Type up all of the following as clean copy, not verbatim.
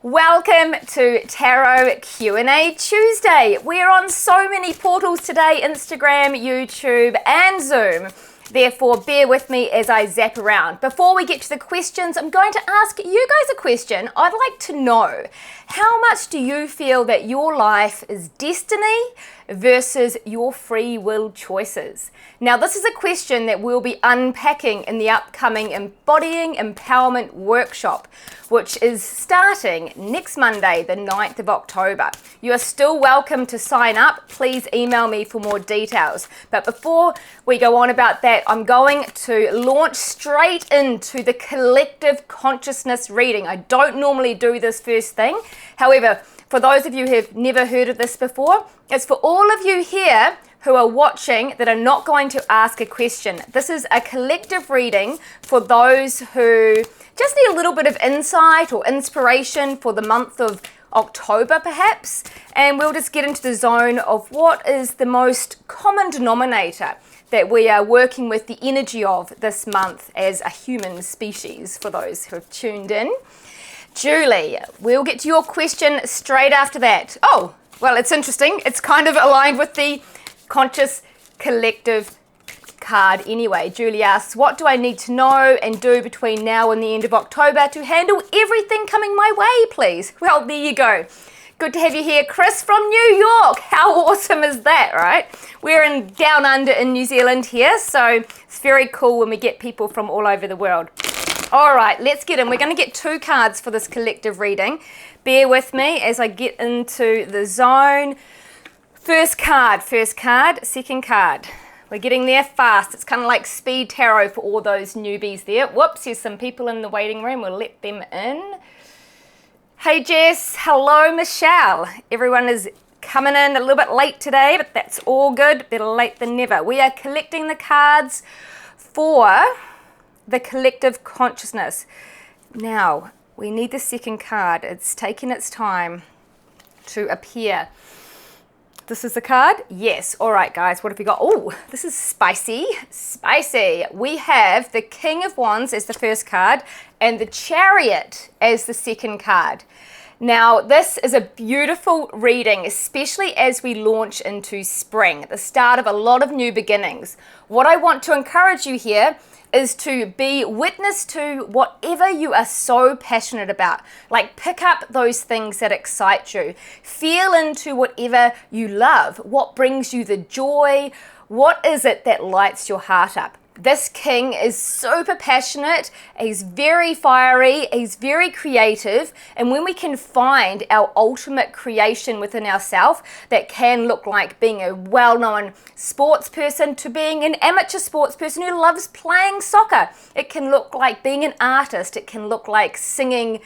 Welcome to Tarot Q&A Tuesday. We're on so many portals today, Instagram, YouTube and Zoom. Therefore, bear with me as I zap around. Before we get to the questions, I'm going to ask you guys a question. I'd like to know, how much do you feel that your life is destiny versus your free will choices? Now, this is a question that we'll be unpacking in the upcoming Embodying Empowerment Workshop, which is starting next Monday, the 9th of October. You are still welcome to sign up. Please email me for more details. But before we go on about that, I'm going to launch straight into the collective consciousness reading. I don't normally do this first thing. However, for those of you who have never heard of this before, it's for all of you here who are watching that are not going to ask a question. This is a collective reading for those who just need a little bit of insight or inspiration for the month of October perhaps, and we'll just get into the zone of what is the most common denominator that we are working with the energy of this month as a human species, for those who have tuned in. Julie, we'll get to your question straight after that. Oh, well, it's interesting. It's kind of aligned with the conscious collective card anyway. Julie asks, what do I need to know and do between now and the end of October to handle everything coming my way, please? Well, there you go. Good to have you here, Chris from New York. How awesome is that, right? We're in down under in New Zealand here, so it's very cool when we get people from all over the world. All right, let's get in. We're going to get two cards for this collective reading. Bear with me as I get into the zone. First card, second card. We're getting there fast. It's kind of like speed tarot for all those newbies there. Whoops, there's some people in the waiting room. We'll let them in. Hey Jess, hello Michelle. Everyone is coming in a little bit late today, but that's all good. Better late than never. We are collecting the cards for the collective consciousness. Now, we need the second card. It's taking its time to appear. This is the card? Yes. All right, guys, what have we got? Oh, this is spicy. Spicy. We have the King of Wands as the first card and the Chariot as the second card. Now, this is a beautiful reading, especially as we launch into spring, at the start of a lot of new beginnings. What I want to encourage you here is to be witness to whatever you are so passionate about. Like, pick up those things that excite you. Feel into whatever you love. What brings you the joy? What is it that lights your heart up? This king is super passionate, he's very fiery, he's very creative, and when we can find our ultimate creation within ourselves, that can look like being a well-known sports person to being an amateur sports person who loves playing soccer. It can look like being an artist, it can look like singing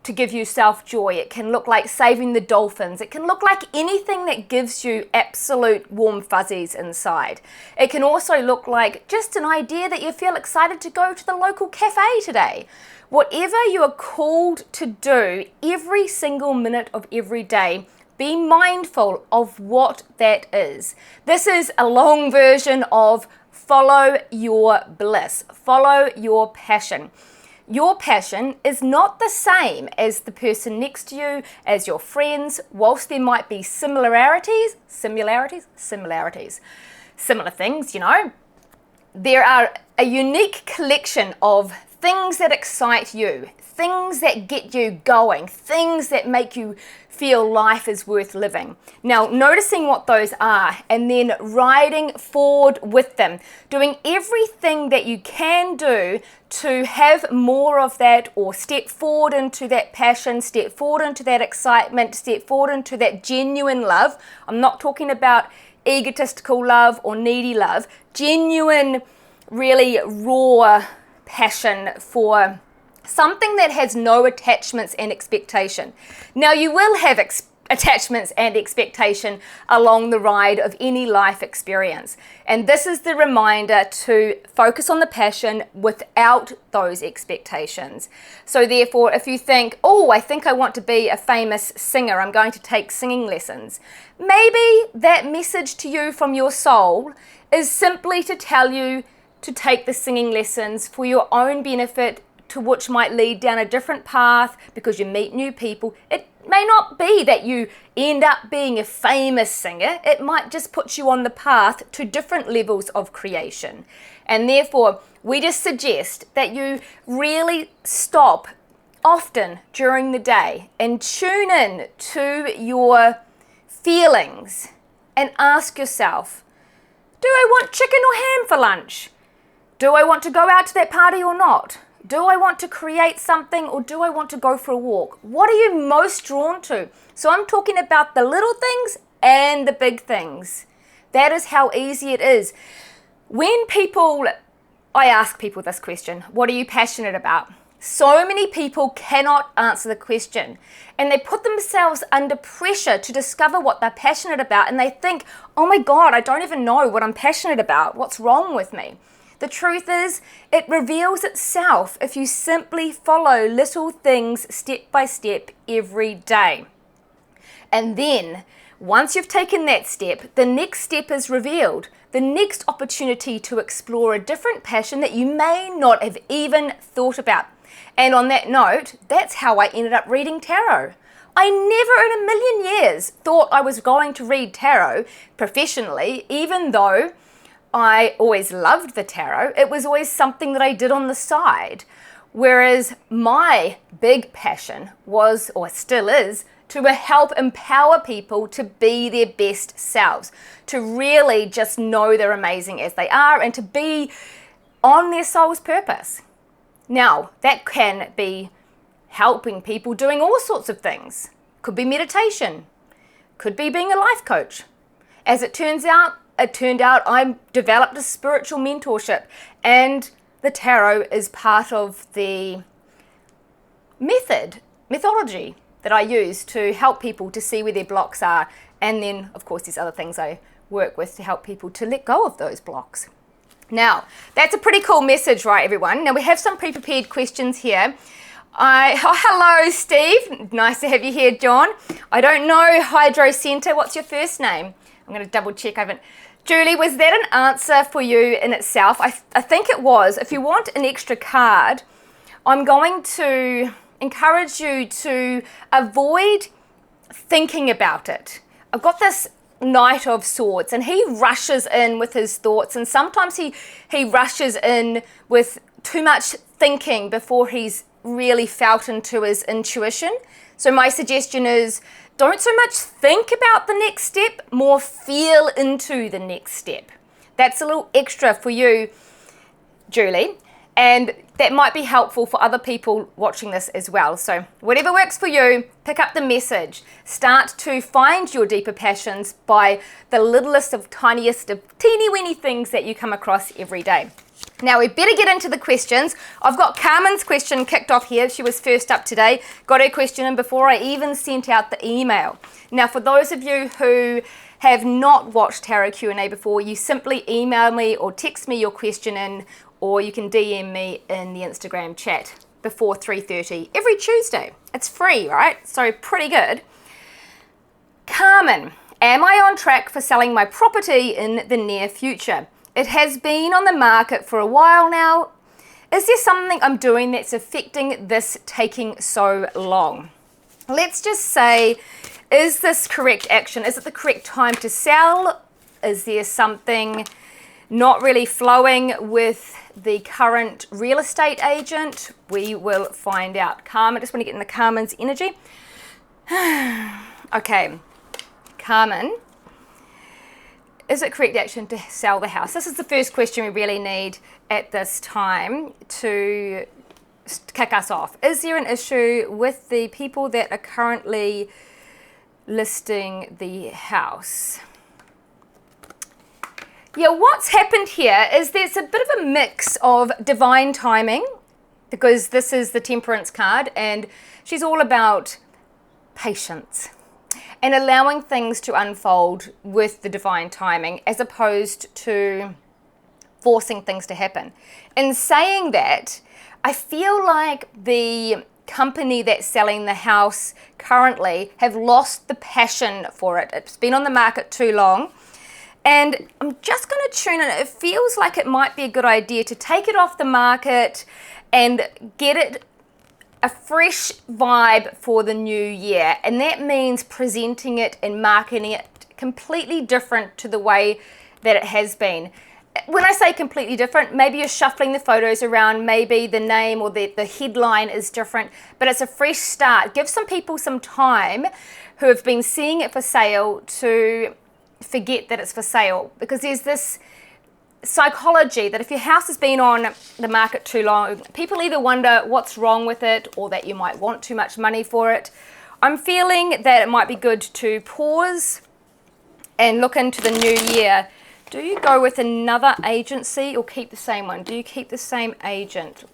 to give you self-joy. It can look like saving the dolphins. It can look like anything that gives you absolute warm fuzzies inside. It can also look like just an idea that you feel excited to go to the local cafe today. Whatever you are called to do every single minute of every day, be mindful of what that is. This is a long version of follow your bliss, follow your passion. Your passion is not the same as the person next to you, as your friends, whilst there might be similar things, you know. There are a unique collection of things that excite you, things that get you going, things that make you feel life is worth living. Now, noticing what those are and then riding forward with them, doing everything that you can do to have more of that, or step forward into that passion, step forward into that excitement, step forward into that genuine love. I'm not talking about egotistical love or needy love, genuine, really raw passion for something that has no attachments and expectation. Now, you will have attachments and expectation along the ride of any life experience. And this is the reminder to focus on the passion without those expectations. So therefore, if you think, oh, I think I want to be a famous singer, I'm going to take singing lessons. Maybe that message to you from your soul is simply to tell you to take the singing lessons for your own benefit, to which might lead down a different path because you meet new people. It may not be that you end up being a famous singer. It might just put you on the path to different levels of creation. And therefore, we just suggest that you really stop often during the day and tune in to your feelings and ask yourself, do I want chicken or ham for lunch? Do I want to go out to that party or not? Do I want to create something or do I want to go for a walk? What are you most drawn to? So I'm talking about the little things and the big things. That is how easy it is. I ask people this question, what are you passionate about? So many people cannot answer the question and they put themselves under pressure to discover what they're passionate about and they think, oh my God, I don't even know what I'm passionate about. What's wrong with me? The truth is, it reveals itself if you simply follow little things step by step every day. And then, once you've taken that step, the next step is revealed. The next opportunity to explore a different passion that you may not have even thought about. And on that note, that's how I ended up reading tarot. I never in a million years thought I was going to read tarot professionally, even though I always loved the tarot. It was always something that I did on the side. Whereas my big passion was, or still is, to help empower people to be their best selves, to really just know they're amazing as they are and to be on their soul's purpose. Now, that can be helping people doing all sorts of things. Could be meditation, could be being a life coach. As it turned out I developed a spiritual mentorship and the tarot is part of the methodology that I use to help people to see where their blocks are. And then, of course, there's other things I work with to help people to let go of those blocks. Now, that's a pretty cool message, right, everyone? Now, we have some pre-prepared questions here. Hello, Steve. Nice to have you here, John. I don't know, Hydro Center. What's your first name? I'm going to double check. Julie, was that an answer for you in itself? I think it was. If you want an extra card, I'm going to encourage you to avoid thinking about it. I've got this Knight of Swords and he rushes in with his thoughts and sometimes he rushes in with too much thinking before he's really felt into his intuition. So my suggestion is don't so much think about the next step, more feel into the next step. That's a little extra for you, Julie, and that might be helpful for other people watching this as well. So whatever works for you, pick up the message. Start to find your deeper passions by the littlest of tiniest of teeny weeny things that you come across every day. Now we better get into the questions. I've got Carmen's question kicked off here. She was first up today. Got her question in before I even sent out the email. Now for those of you who have not watched Tarot Q&A before, you simply email me or text me your question in, or you can DM me in the Instagram chat before 3:30 every Tuesday. It's free, right? So pretty good. Carmen, am I on track for selling my property in the near future? It has been on the market for a while now. Is there something I'm doing that's affecting this taking so long? Let's just say, is this correct action? Is it the correct time to sell? Is there something not really flowing with the current real estate agent? We will find out. Carmen, I just want to get in the Carmen's energy. Okay, Carmen. Is it correct action to sell the house? This is the first question we really need at this time to kick us off. Is there an issue with the people that are currently listing the house? Yeah, what's happened here is there's a bit of a mix of divine timing, because this is the Temperance card and she's all about patience and allowing things to unfold with the divine timing as opposed to forcing things to happen. In saying that, I feel like the company that's selling the house currently have lost the passion for it. It's been on the market too long. And I'm just going to tune in. It feels like it might be a good idea to take it off the market and get it a fresh vibe for the new year. And that means presenting it and marketing it completely different to the way that it has been. When I say completely different, maybe you're shuffling the photos around, maybe the name or the headline is different, but it's a fresh start. Give some people some time who have been seeing it for sale to forget that it's for sale, because there's this psychology that if your house has been on the market too long, people either wonder what's wrong with it or that you might want too much money for it. I'm feeling that it might be good to pause and look into the new year. Do you go with another agency or keep the same one? Do you keep the same agent?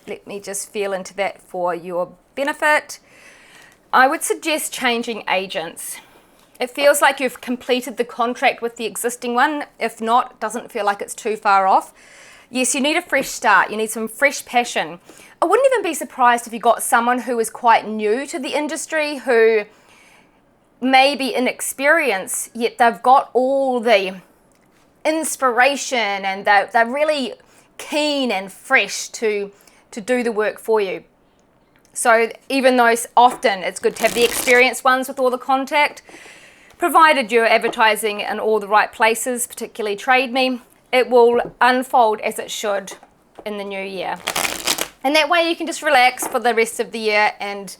Let me just feel into that for your benefit. I would suggest changing agents. It feels like you've completed the contract with the existing one. If not, it doesn't feel like it's too far off. Yes, you need a fresh start. You need some fresh passion. I wouldn't even be surprised if you got someone who is quite new to the industry, who may be inexperienced, yet they've got all the inspiration and they're really keen and fresh to do the work for you. So even though often it's good to have the experienced ones with all the contact, provided you're advertising in all the right places, particularly Trade Me, it will unfold as it should in the new year. And that way you can just relax for the rest of the year and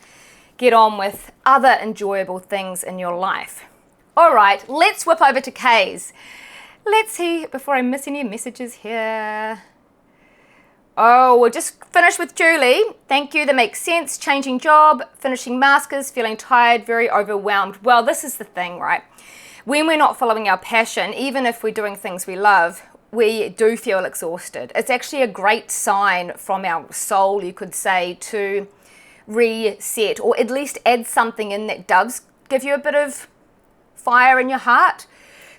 get on with other enjoyable things in your life. All right, let's whip over to K's. Let's see, before I miss any messages here. Oh, we'll just finish with Julie. Thank you, that makes sense. Changing job, finishing masters, feeling tired, very overwhelmed. Well, this is the thing, right? When we're not following our passion, even if we're doing things we love, we do feel exhausted. It's actually a great sign from our soul, you could say, to reset, or at least add something in that does give you a bit of fire in your heart.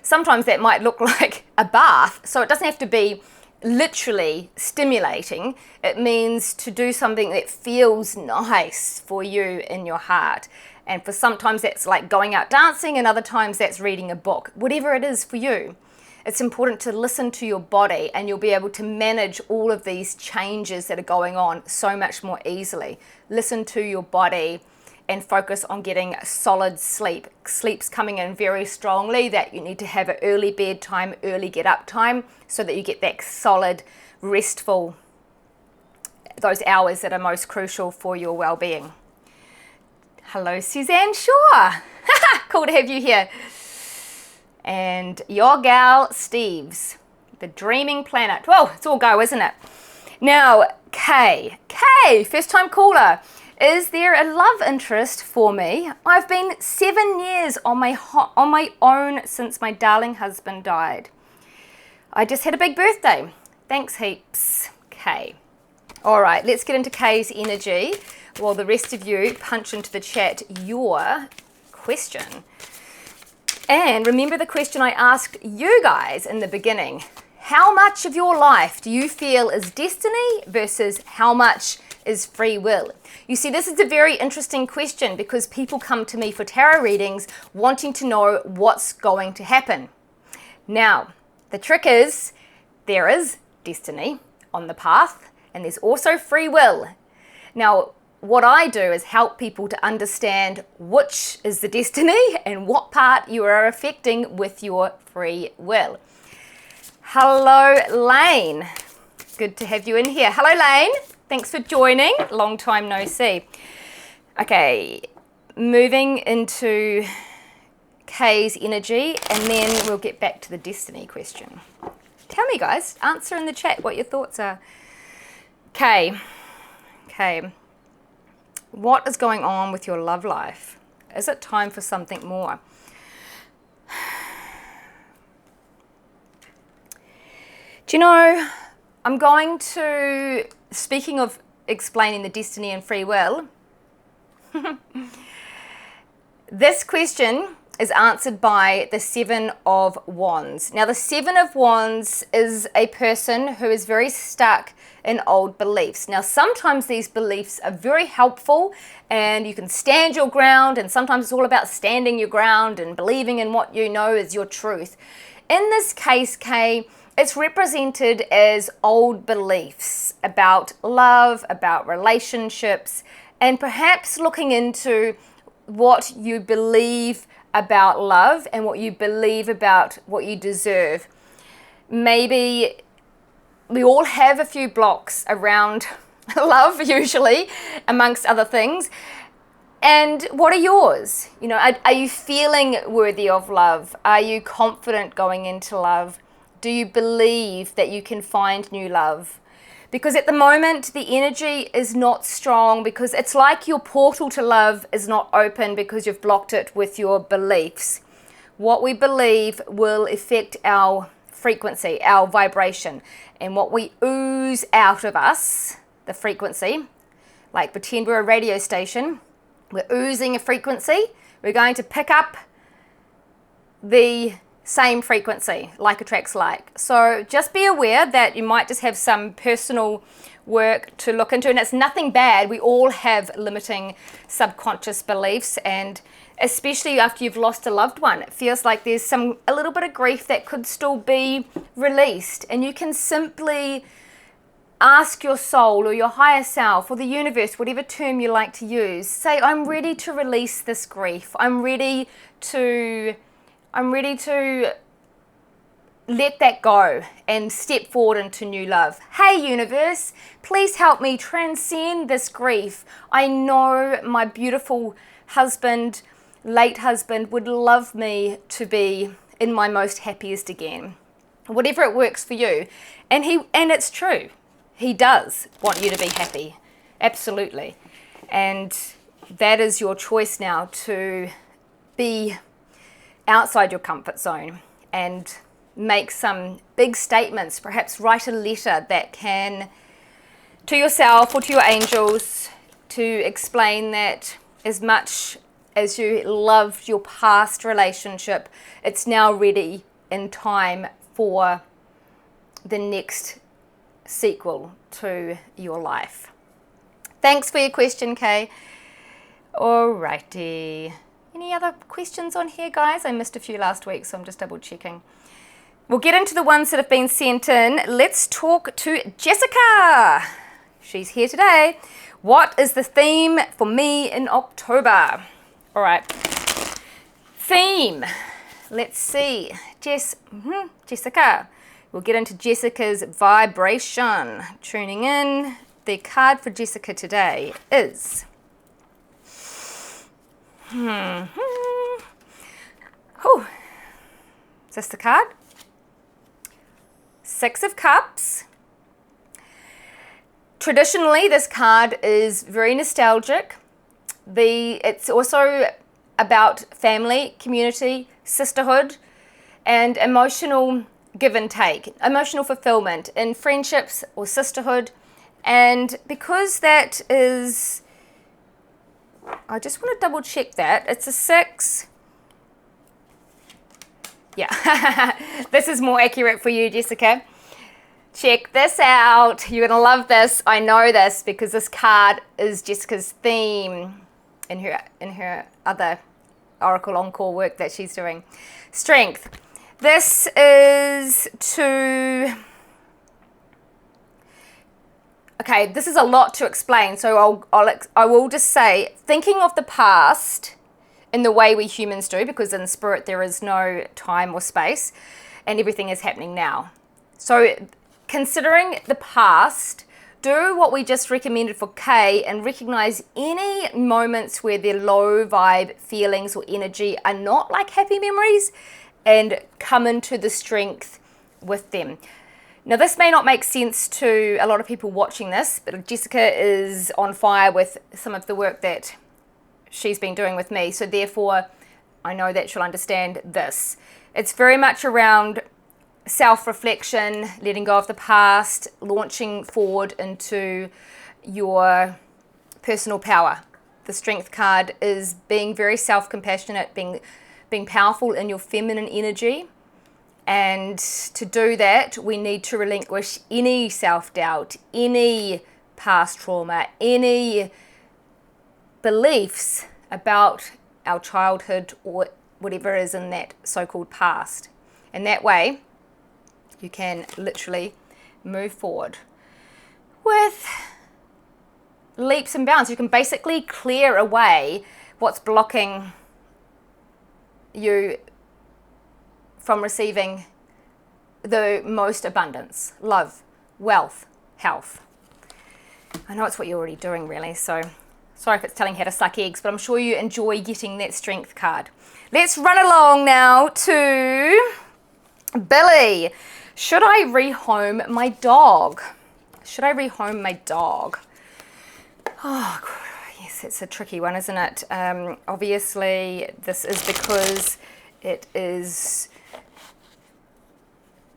Sometimes that might look like a bath, so it doesn't have to be literally stimulating. It means to do something that feels nice for you in your heart. And for sometimes that's like going out dancing, and other times that's reading a book. Whatever it is for you, it's important to listen to your body, and you'll be able to manage all of these changes that are going on so much more easily. Listen to your body and focus on getting solid sleep. Sleep's coming in very strongly, that you need to have an early bedtime, early get up time, so that you get that solid, restful, those hours that are most crucial for your well-being. Hello, Suzanne Shaw. Cool to have you here. And your gal, Steve's, the Dreaming Planet. Well, it's all go, isn't it? Now, Kay, first time caller. Is there a love interest for me? I've been 7 years on my own since my darling husband died. I just had a big birthday. Thanks heaps, Kay. All right, let's get into Kay's energy while the rest of you punch into the chat your question. And remember the question I asked you guys in the beginning. How much of your life do you feel is destiny versus how much is free will? You see, this is a very interesting question, because people come to me for tarot readings wanting to know what's going to happen. Now, the trick is there is destiny on the path, and there's also free will. Now, what I do is help people to understand which is the destiny and what part you are affecting with your free will. Hello, Lane. Good to have you in here. Hello, Lane. Thanks for joining. Long time no see. Okay, moving into Kay's energy, and then we'll get back to the destiny question. Tell me, guys, answer in the chat what your thoughts are. Kay, what is going on with your love life? Is it time for something more? Do you know, I'm going to, speaking of explaining the destiny and free will, this question is answered by the Seven of Wands. Now, the Seven of Wands is a person who is very stuck in old beliefs. Now, sometimes these beliefs are very helpful and you can stand your ground, and sometimes it's all about standing your ground and believing in what you know is your truth. In this case, Kay, it's represented as old beliefs about love, about relationships, and perhaps looking into what you believe about love and what you believe about what you deserve. Maybe we all have a few blocks around love, usually, amongst other things. And what are yours? You know, are you feeling worthy of love? Are you confident going into love? Do you believe that you can find new love? Because at the moment, the energy is not strong, because it's like your portal to love is not open because you've blocked it with your beliefs. What we believe will affect our frequency, our vibration, and what we ooze out of us, the frequency, like pretend we're a radio station, we're oozing a frequency, we're going to pick up the same frequency, like attracts like. So just be aware that you might just have some personal work to look into, and it's nothing bad. We all have limiting subconscious beliefs, and especially after you've lost a loved one, it feels like there's a little bit of grief that could still be released, and you can simply ask your soul or your higher self or the universe, whatever term you like to use, say, I'm ready to release this grief. I'm ready to let that go and step forward into new love. Hey universe, please help me transcend this grief. I know my beautiful husband, late husband, would love me to be in my most happiest again. Whatever it works for you. And it's true. He does want you to be happy. Absolutely. And that is your choice now, to be outside your comfort zone and make some big statements. Perhaps write a letter that can, to yourself or to your angels, to explain that as much as you loved your past relationship, it's now ready in time for the next sequel to your life. Thanks for your question, Kay. Alrighty. Any other questions on here, guys? I missed a few last week, so I'm just double checking. We'll get into the ones that have been sent in. Let's talk to Jessica. She's here today. What is the theme for me in October? All right. Theme. Let's see. Jessica. We'll get into Jessica's vibration. Tuning in. The card for Jessica today is... Oh, is this the card? Six of Cups. Traditionally, this card is very nostalgic. It's also about family, community, sisterhood, and emotional give and take, emotional fulfillment in friendships or sisterhood. And because that is, I just want to double check that. It's a 6. Yeah, this is more accurate for you, Jessica. Check this out. You're going to love this. I know this because this card is Jessica's theme in her other Oracle Encore work that she's doing. Strength. This is to... Okay, this is a lot to explain, so I will just say, thinking of the past in the way we humans do, because in spirit there is no time or space, and everything is happening now. So considering the past, do what we just recommended for Kay and recognize any moments where their low vibe feelings or energy are not like happy memories, and come into the strength with them. Now, this may not make sense to a lot of people watching this, but Jessica is on fire with some of the work that she's been doing with me. So therefore, I know that she'll understand this. It's very much around self-reflection, letting go of the past, launching forward into your personal power. The Strength card is being very self-compassionate, being powerful in your feminine energy. And to do that, we need to relinquish any self-doubt, any past trauma, any beliefs about our childhood or whatever is in that so-called past. And that way, you can literally move forward with leaps and bounds. You can basically clear away what's blocking you from receiving the most abundance, love, wealth, health. I know it's what you're already doing, really, so sorry if it's telling you how to suck eggs, but I'm sure you enjoy getting that strength card. Let's run along now to Billy. Should I rehome my dog? Should I rehome my dog? Oh, yes, it's a tricky one, isn't it? Obviously, this is because it is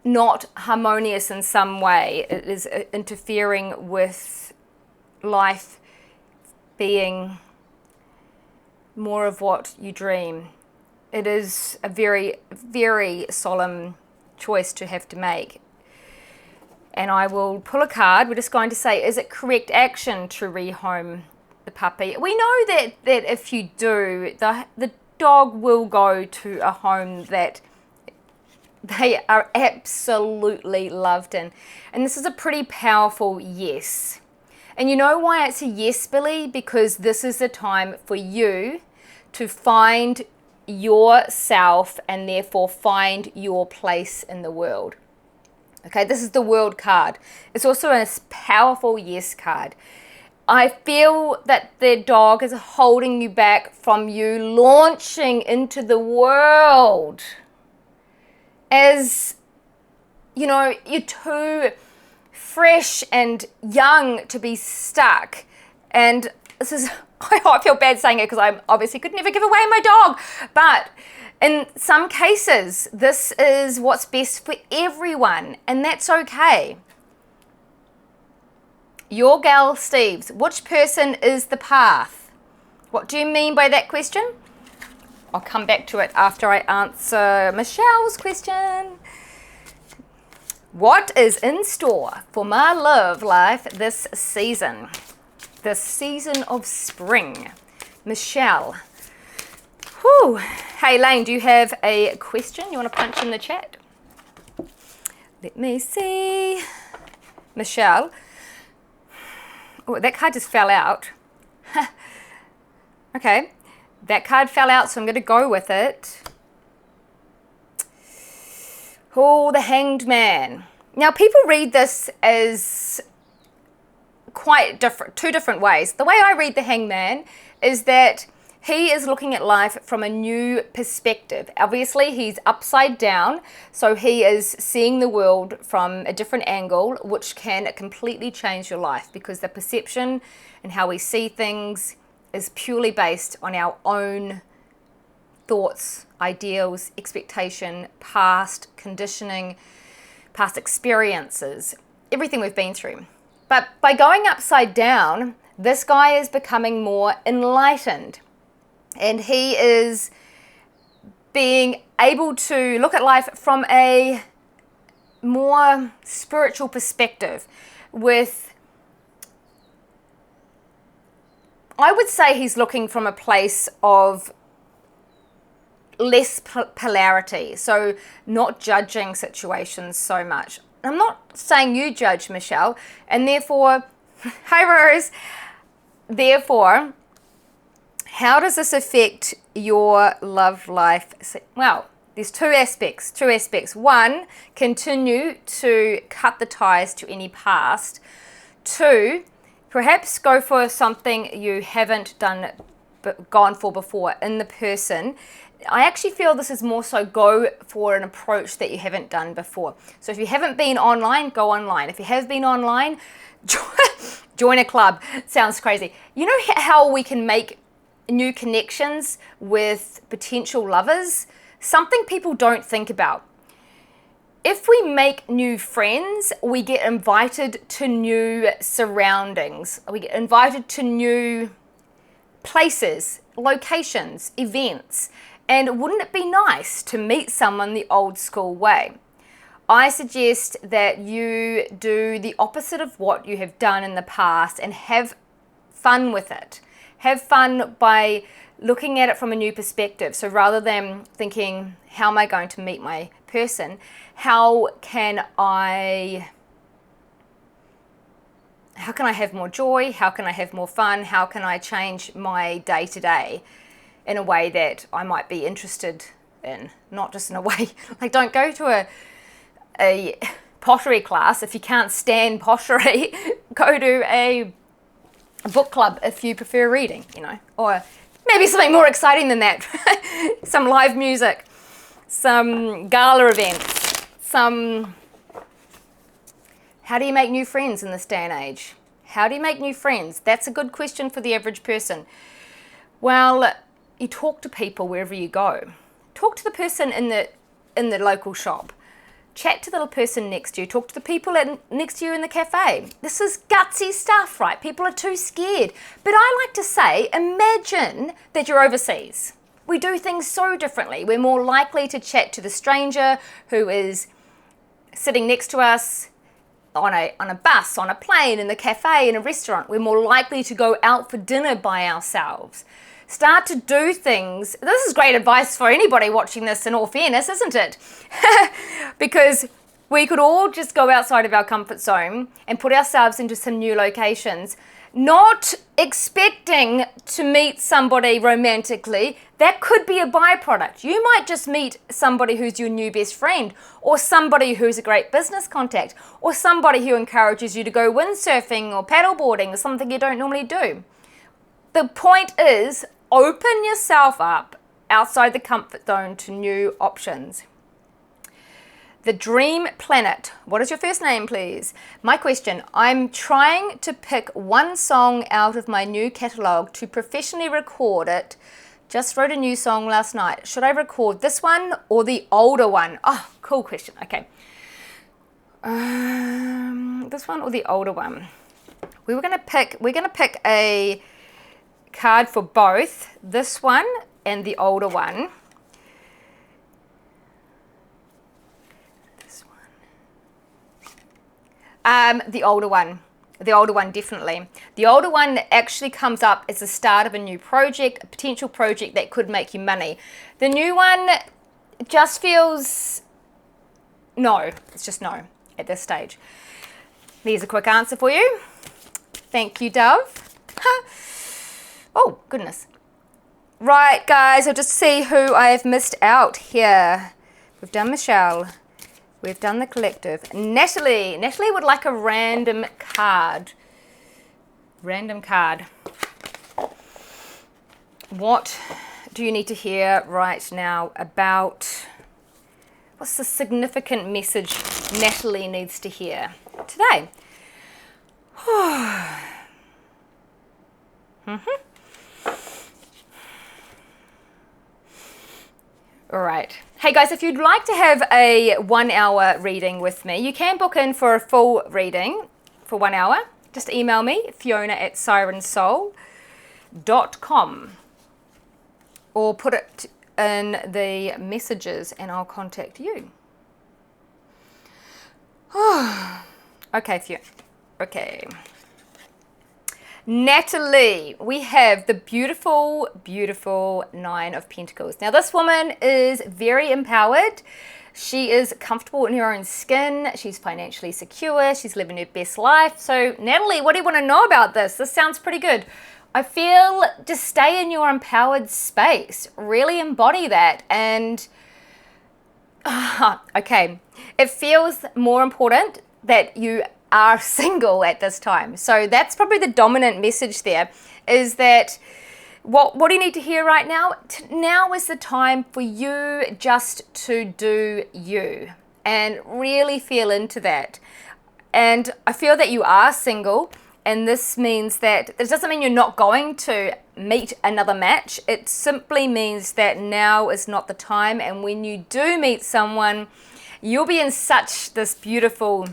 not harmonious in some way. It is interfering with life being more of what you dream. It is a very, very solemn choice to have to make. And I will pull a card. We're just going to say, is it correct action to rehome the puppy? We know that if you do, the dog will go to a home that they are absolutely loved in. And this is a pretty powerful yes. And you know why it's a yes, Billy? Because this is the time for you to find yourself and therefore find your place in the world. Okay, this is the World card. It's also a powerful yes card. I feel that the dog is holding you back from you launching into the world. As, you know, you're too fresh and young to be stuck. And this is, I feel bad saying it because I obviously could never give away my dog. But in some cases, this is what's best for everyone, and that's okay. Your gal Steves, which person is the path? What do you mean by that question? I'll come back to it after I answer Michelle's question. What is in store for my love life this season? This season of spring. Michelle. Whew. Hey, Lane, do you have a question you want to punch in the chat? Let me see. Michelle. Oh, that card just fell out. Okay. That card fell out, so I'm going to go with it. Oh, the Hanged Man. Now, people read this as quite different, two different ways. The way I read the Hanged Man is that he is looking at life from a new perspective. Obviously, he's upside down, so he is seeing the world from a different angle, which can completely change your life because the perception and how we see things is purely based on our own thoughts, ideals, expectation, past conditioning, past experiences, everything we've been through. But by going upside down, this guy is becoming more enlightened. And he is being able to look at life from a more spiritual perspective with, I would say he's looking from a place of less polarity. So not judging situations so much. I'm not saying you judge, Michelle, and therefore, hi Rose, therefore, how does this affect your love life? Well, there's two aspects. One, continue to cut the ties to any past. Two, perhaps go for something you haven't gone for before in the person. I actually feel this is more so go for an approach that you haven't done before. So if you haven't been online, go online. If you have been online, join a club. Sounds crazy. You know how we can make new connections with potential lovers? Something people don't think about. If we make new friends, we get invited to new surroundings. We get invited to new places, locations, events. And wouldn't it be nice to meet someone the old school way? I suggest that you do the opposite of what you have done in the past and have fun with it. Have fun by looking at it from a new perspective. So rather than thinking, how am I going to meet my person, how can I have more joy? How can I have more fun? How can I change my day to day in a way that I might be interested in, not just in a way, like don't go to a pottery class if you can't stand pottery. Go to a book club if you prefer reading, or maybe something more exciting than that. Some live music, some gala events, how do you make new friends in this day and age? How do you make new friends? That's a good question for the average person. Well, you talk to people wherever you go. Talk to the person in the local shop. Chat to the person next to you. Talk to the people next to you in the cafe. This is gutsy stuff, right? People are too scared. But I like to say, imagine that you're overseas. We do things so differently. We're more likely to chat to the stranger who is sitting next to us on a bus, on a plane, in the cafe, in a restaurant. We're more likely to go out for dinner by ourselves. Start to do things. This is great advice for anybody watching this, in all fairness, isn't it? Because we could all just go outside of our comfort zone and put ourselves into some new locations, not expecting to meet somebody romantically. That could be a byproduct. You might just meet somebody who's your new best friend, or somebody who's a great business contact, or somebody who encourages you to go windsurfing or paddleboarding, or something you don't normally do. The point is, open yourself up outside the comfort zone to new options. The Dream Planet. What is your first name, please? My question, I'm trying to pick one song out of my new catalogue to professionally record it. Just wrote a new song last night. Should I record this one or the older one? Oh, cool question. Okay. This one or the older one? We're gonna pick a card for both, this one and the older one. This one. The older one. The older one, definitely. The older one actually comes up as the start of a new project, a potential project that could make you money. The new one just feels no. It's just no at this stage. There's a quick answer for you. Thank you, Dove. Oh, goodness. Right, guys, I'll just see who I have missed out here. We've done Michelle. We've done the collective. Natalie. Natalie would like a random card. Random card. What do you need to hear right now about... What's the significant message Natalie needs to hear today? All right. Hey guys, if you'd like to have a 1 hour reading with me, you can book in for a full reading for 1 hour. Just email me, fiona@sirensoul.com, or put it in the messages and I'll contact you. Okay, Fiona. Okay. Natalie, we have the beautiful, beautiful Nine of Pentacles. Now, this woman is very empowered. She is comfortable in her own skin. She's financially secure. She's living her best life. So, Natalie, what do you want to know about this? This sounds pretty good. I feel just stay in your empowered space. Really embody that. And, okay, it feels more important that you are single at this time. So that's probably the dominant message there, is that what do you need to hear right now? Now is the time for you just to do you and really feel into that. And I feel that you are single, and this means that it doesn't mean you're not going to meet another match. It simply means that now is not the time, and when you do meet someone, you'll be in such this beautiful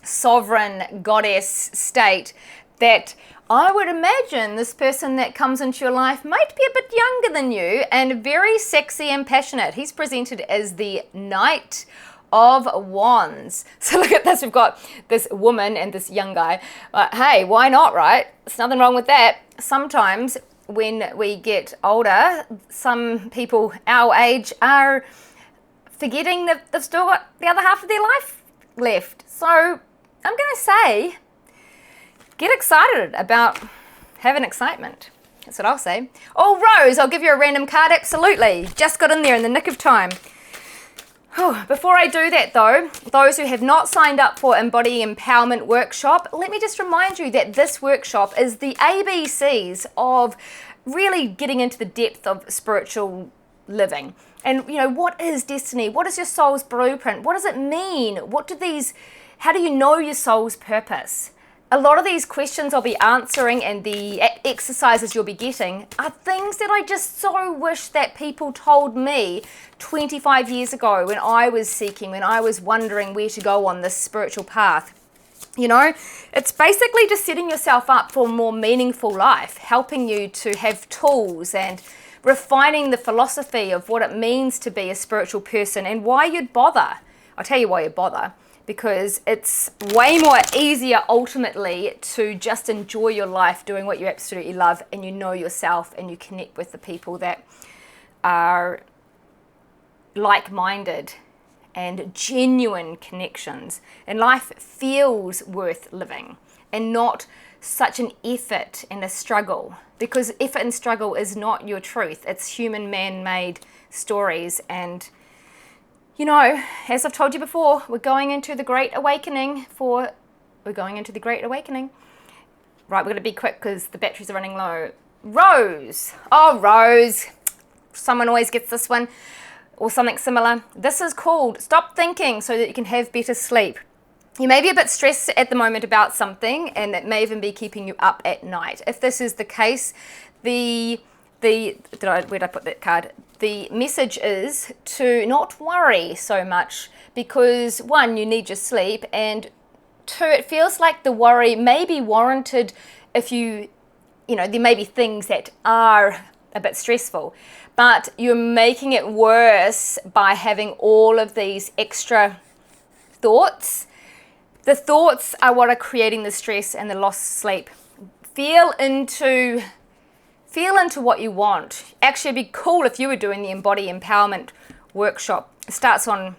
sovereign goddess state that I would imagine this person that comes into your life might be a bit younger than you and very sexy and passionate. He's presented as the Knight of Wands. So look at this, we've got this woman and this young guy. Hey, why not, right? There's nothing wrong with that. Sometimes when we get older, some people our age are forgetting that they've still got the other half of their life left. So I'm going to say, get excited about having excitement. That's what I'll say. Oh, Rose, I'll give you a random card. Absolutely. Just got in there in the nick of time. Before I do that though, those who have not signed up for Embody Empowerment Workshop, let me just remind you that this workshop is the ABCs of really getting into the depth of spiritual living. And what is destiny? What is your soul's blueprint? What does it mean? How do you know your soul's purpose? A lot of these questions I'll be answering and the exercises you'll be getting are things that I just so wish that people told me 25 years ago when I was seeking, when I was wondering where to go on this spiritual path. It's basically just setting yourself up for a more meaningful life, helping you to have tools and refining the philosophy of what it means to be a spiritual person and why you'd bother. I'll tell you why you'd bother. Because it's way more easier ultimately to just enjoy your life doing what you absolutely love, and you know yourself and you connect with the people that are like-minded and genuine connections. And life feels worth living and not such an effort and a struggle, because effort and struggle is not your truth. It's human man-made stories. And as I've told you before, we're going into the Great Awakening. Right, we're going to be quick because the batteries are running low. Rose. Oh, Rose. Someone always gets this one or something similar. This is called Stop Thinking so that you can have better sleep. You may be a bit stressed at the moment about something, and it may even be keeping you up at night. If this is the case, where'd I put that card? The message is to not worry so much because, one, you need your sleep, and two, it feels like the worry may be warranted if there may be things that are a bit stressful, but you're making it worse by having all of these extra thoughts. The thoughts are what are creating the stress and the lost sleep. Feel into what you want. Actually, it'd be cool if you were doing the Embody Empowerment Workshop. It starts on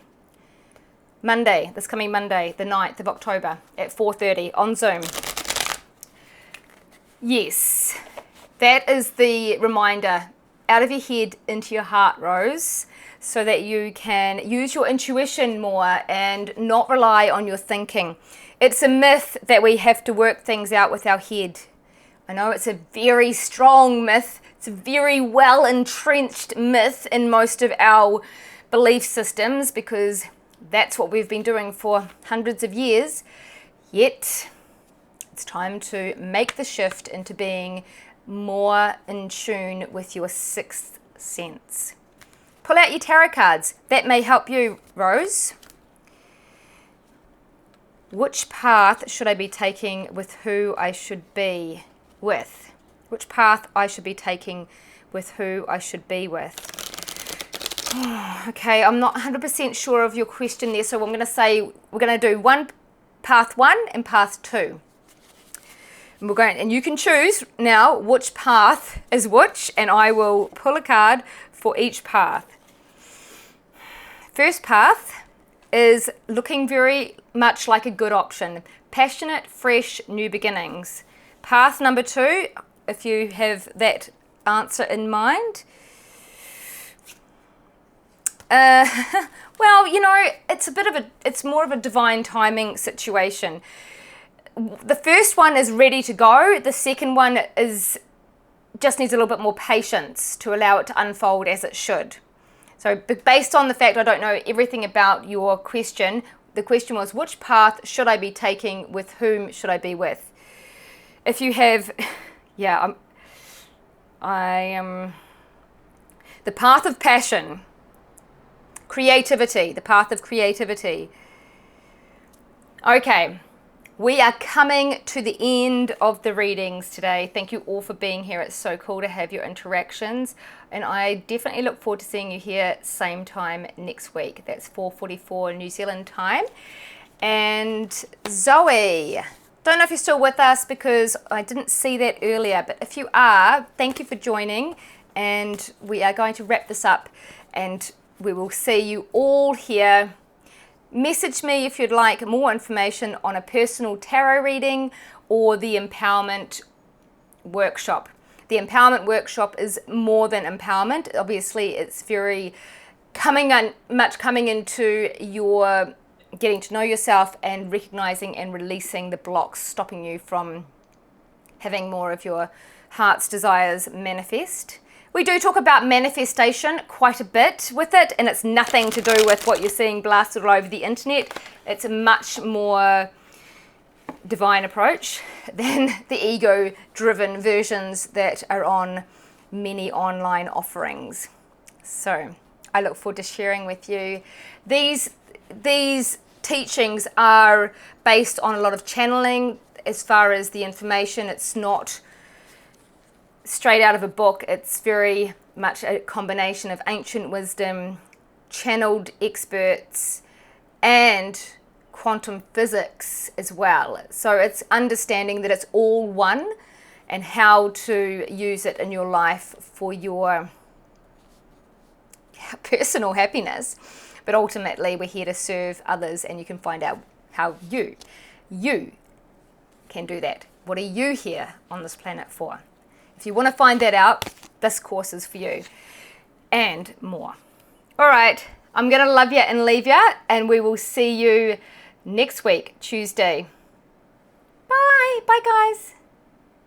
Monday, this coming Monday, the 9th of October at 4:30 on Zoom. Yes, that is the reminder. Out of your head into your heart, Rose, so that you can use your intuition more and not rely on your thinking. It's a myth that we have to work things out with our head. I know it's a very strong myth. It's a very well entrenched myth in most of our belief systems because that's what we've been doing for hundreds of years. Yet it's time to make the shift into being more in tune with your sixth sense. Pull out your tarot cards. That may help you, Rose. Which path should I be taking with who I should be with? Which path I should be taking with who I should be with? Okay, I'm not 100% sure of your question there, so I'm going to say we're going to do path one and path two. And you can choose now which path is which, and I will pull a card for each path. First path is looking very much like a good option. Passionate, fresh, new beginnings. Path number two, if you have that answer in mind. Well, it's more of a divine timing situation. The first one is ready to go. The second one just needs a little bit more patience to allow it to unfold as it should. So based on the fact I don't know everything about your question, the question was, which path should I be taking, with whom should I be with? If you have, I am the path of passion, creativity, the path of creativity. Okay, we are coming to the end of the readings today. Thank you all for being here. It's so cool to have your interactions, and I definitely look forward to seeing you here same time next week. That's 4:44 New Zealand time. And Zoe, Don't know if you're still with us because I didn't see that earlier, but if you are, thank you for joining, and we are going to wrap this up and we will see you all here. Message me if you'd like more information on a personal tarot reading or the empowerment workshop. The empowerment workshop is more than empowerment. Obviously, it's very coming into your getting to know yourself and recognizing and releasing the blocks stopping you from having more of your heart's desires manifest. We do talk about manifestation quite a bit with it, and it's nothing to do with what you're seeing blasted all over the internet. It's a much more divine approach than the ego-driven versions that are on many online offerings. So I look forward to sharing with you. These teachings are based on a lot of channeling. As far as the information, it's not straight out of a book. It's very much a combination of ancient wisdom, channeled experts, and quantum physics as well. So it's understanding that it's all one and how to use it in your life for your personal happiness. But ultimately, we're here to serve others, and you can find out how you can do that. What are you here on this planet for? If you want to find that out, this course is for you, and more. All right, I'm going to love you and leave you, and we will see you next week, Tuesday. Bye. Bye, guys.